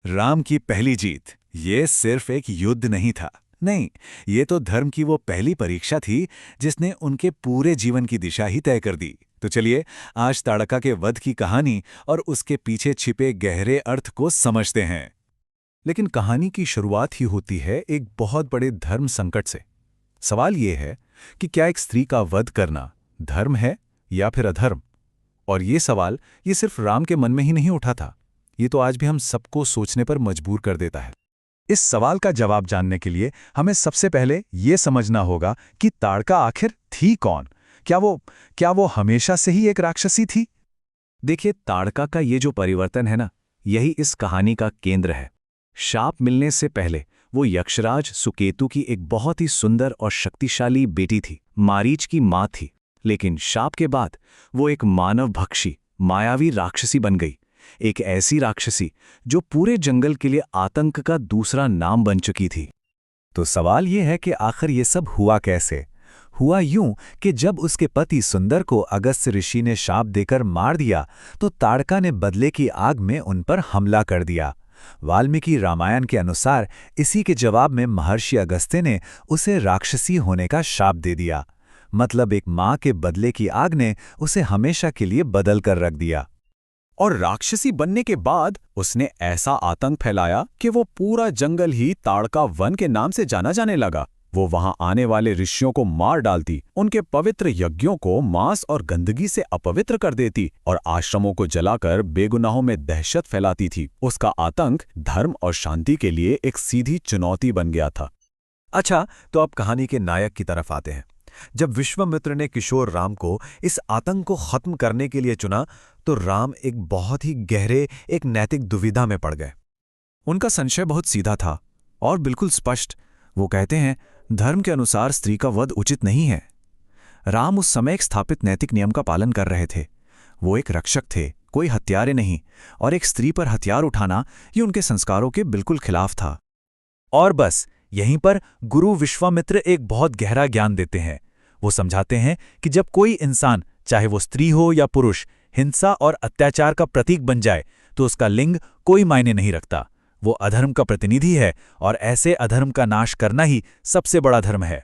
राम की पहली जीत ये सिर्फ एक युद्ध नहीं था। नहीं, ये तो धर्म की वो पहली परीक्षा थी जिसने उनके पूरे जीवन की दिशा ही तय कर दी। तो चलिए आज ताड़का के वध की कहानी और उसके पीछे छिपे गहरे अर्थ को समझते हैं। लेकिन कहानी की शुरुआत ही होती है एक बहुत बड़े धर्म संकट से। सवाल ये है कि क्या एक स्त्री का वध करना धर्म है या फिर अधर्म? और ये सवाल ये सिर्फ राम के मन में ही नहीं उठा था, ये तो आज भी हम सबको सोचने पर मजबूर कर देता है। इस सवाल का जवाब जानने के लिए हमें सबसे पहले ये समझना होगा कि ताड़का आखिर थी कौन। क्या वो हमेशा से ही एक राक्षसी थी? देखिए, ताड़का का ये जो परिवर्तन है ना, यही इस कहानी का केंद्र है। शाप मिलने से पहले वो यक्षराज सुकेतु की एक बहुत ही सुंदर और शक्तिशाली बेटी थी, मारीच की मां थी। लेकिन शाप के बाद वो एक मानव भक्षी मायावी राक्षसी बन गई। एक ऐसी राक्षसी जो पूरे जंगल के लिए आतंक का दूसरा नाम बन चुकी थी। तो सवाल ये है कि आखिर ये सब हुआ कैसे? हुआ यूं कि जब उसके पति सुंदर को अगस्त्य ऋषि ने शाप देकर मार दिया, तो ताड़का ने बदले की आग में उन पर हमला कर दिया। वाल्मीकि रामायण के अनुसार इसी के जवाब में महर्षि अगस्त्य ने उसे राक्षसी होने का शाप दे दिया। मतलब एक मां के बदले की आग ने उसे हमेशा के लिए बदल कर रख दिया। और राक्षसी बनने के बाद उसने ऐसा आतंक फैलाया कि वो पूरा जंगल ही ताड़का वन के नाम से जाना जाने लगा। वो वहां आने वाले ऋषियों को मार डालती, उनके पवित्र यज्ञों को मांस और गंदगी से अपवित्र कर देती और आश्रमों को जलाकर बेगुनाहों में दहशत फैलाती थी। उसका आतंक धर्म और शांति के लिए एक सीधी चुनौती बन गया था। अच्छा, तो अब कहानी के नायक की तरफ आते हैं। जब विश्वामित्र ने किशोर राम को इस आतंक को खत्म करने के लिए चुना, तो राम एक बहुत ही गहरे एक नैतिक दुविधा में पड़ गए। उनका संशय बहुत सीधा था और बिल्कुल स्पष्ट। वो कहते हैं, धर्म के अनुसार स्त्री का वध उचित नहीं है। राम उस समय एक स्थापित नैतिक नियम का पालन कर रहे थे। वो एक रक्षक थे, कोई हत्यारे नहीं, और एक स्त्री पर हथियार उठाना ये उनके संस्कारों के बिल्कुल खिलाफ था। और बस यहीं पर गुरु विश्वामित्र एक बहुत गहरा ज्ञान देते हैं। वो समझाते हैं कि जब कोई इंसान, चाहे वो स्त्री हो या पुरुष, हिंसा और अत्याचार का प्रतीक बन जाए, तो उसका लिंग कोई मायने नहीं रखता। वो अधर्म का प्रतिनिधि है और ऐसे अधर्म का नाश करना ही सबसे बड़ा धर्म है।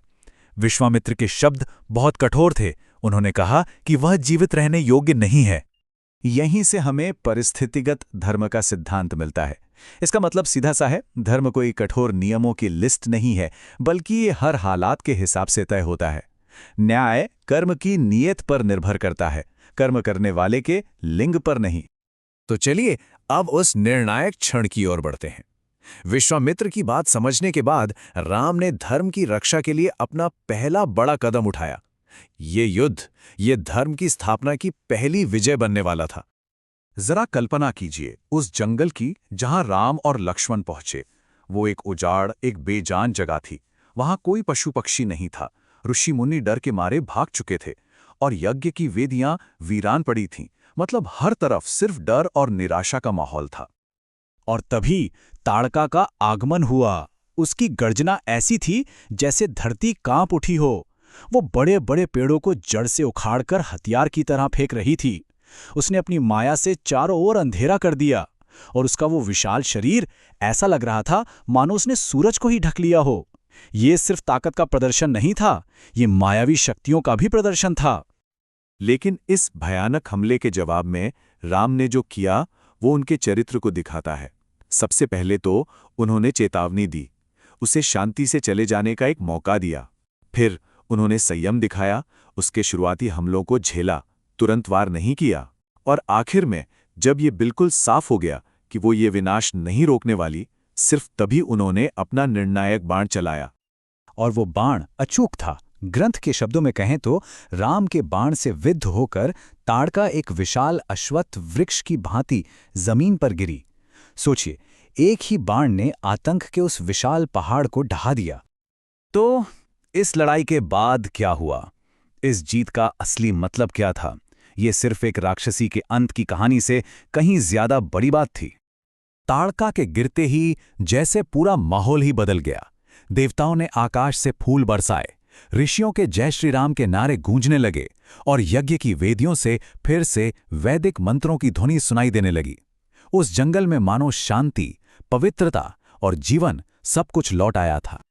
विश्वामित्र के शब्द बहुत कठोर थे। उन्होंने कहा कि वह जीवित रहने योग्य नहीं है। यहीं से हमें परिस्थितिगत धर्म का सिद्धांत मिलता है। इसका मतलब सीधा सा है, धर्म कोई कठोर नियमों की लिस्ट नहीं है, बल्कि ये हर हालात के हिसाब से तय होता है। न्याय कर्म की नीयत पर निर्भर करता है, कर्म करने वाले के लिंग पर नहीं। तो चलिए अब उस निर्णायक क्षण की ओर बढ़ते हैं। विश्वामित्र की बात समझने के बाद राम ने धर्म की रक्षा के लिए अपना पहला बड़ा कदम उठाया। ये युद्ध, ये धर्म की स्थापना की पहली विजय बनने वाला था। जरा कल्पना कीजिए उस जंगल की जहां राम और लक्ष्मण पहुंचे। वो एक उजाड़, एक बेजान जगह थी। वहां कोई पशु पक्षी नहीं था। ऋषि मुनि डर के मारे भाग चुके थे और यज्ञ की वेदियां वीरान पड़ी थीं। मतलब हर तरफ सिर्फ डर और निराशा का माहौल था। और तभी ताड़का का आगमन हुआ। उसकी गर्जना ऐसी थी जैसे धरती कांप उठी हो। वो बड़े बड़े पेड़ों को जड़ से उखाड़कर हथियार की तरह फेंक रही थी। उसने अपनी माया से चारों ओर अंधेरा कर दिया और उसका वो विशाल शरीर ऐसा लग रहा था मानो उसने सूरज को ही ढक लिया हो। ये सिर्फ ताकत का प्रदर्शन नहीं था, ये मायावी शक्तियों का भी प्रदर्शन था। लेकिन इस भयानक हमले के जवाब में राम ने जो किया वो उनके चरित्र को दिखाता है। सबसे पहले तो उन्होंने चेतावनी दी, उसे शांति से चले जाने का एक मौका दिया। फिर उन्होंने संयम दिखाया, उसके शुरुआती हमलों को झेला, तुरंत वार नहीं किया। और आखिर में जब ये बिल्कुल साफ हो गया कि वो ये विनाश नहीं रोकने वाली, सिर्फ तभी उन्होंने अपना निर्णायक बाण चलाया। और वो बाण अचूक था। ग्रंथ के शब्दों में कहें तो राम के बाण से विद्ध होकर ताड़का एक विशाल अश्वत्थ वृक्ष की भांति जमीन पर गिरी। सोचिए, एक ही बाण ने आतंक के उस विशाल पहाड़ को ढहा दिया। तो इस लड़ाई के बाद क्या हुआ? इस जीत का असली मतलब क्या था? ये सिर्फ एक राक्षसी के अंत की कहानी से कहीं ज्यादा बड़ी बात थी। ताड़का के गिरते ही जैसे पूरा माहौल ही बदल गया। देवताओं ने आकाश से फूल बरसाए, ऋषियों के जय श्री राम के नारे गूंजने लगे और यज्ञ की वेदियों से फिर से वैदिक मंत्रों की ध्वनि सुनाई देने लगी। उस जंगल में मानो शांति, पवित्रता और जीवन सब कुछ लौट आया था।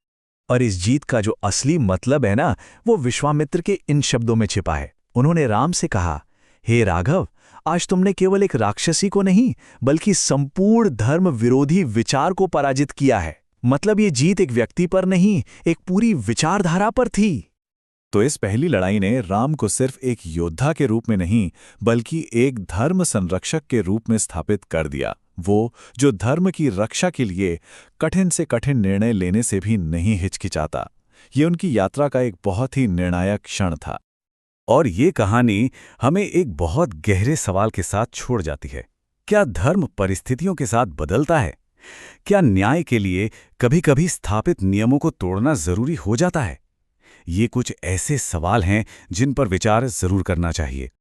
और इस जीत का जो असली मतलब है ना, वो विश्वामित्र के इन शब्दों में छिपा है। उन्होंने राम से कहा, हे राघव, आज तुमने केवल एक राक्षसी को नहीं बल्कि संपूर्ण धर्म विरोधी विचार को पराजित किया है। मतलब ये जीत एक व्यक्ति पर नहीं, एक पूरी विचारधारा पर थी। तो इस पहली लड़ाई ने राम को सिर्फ एक योद्धा के रूप में नहीं बल्कि एक धर्म संरक्षक के रूप में स्थापित कर दिया, वो जो धर्म की रक्षा के लिए कठिन से कठिन निर्णय लेने से भी नहीं हिचकिचाता। ये उनकी यात्रा का एक बहुत ही निर्णायक क्षण था। और ये कहानी हमें एक बहुत गहरे सवाल के साथ छोड़ जाती है। क्या धर्म परिस्थितियों के साथ बदलता है? क्या न्याय के लिए कभी-कभी स्थापित नियमों को तोड़ना जरूरी हो जाता है? ये कुछ ऐसे सवाल हैं जिन पर विचार जरूर करना चाहिए।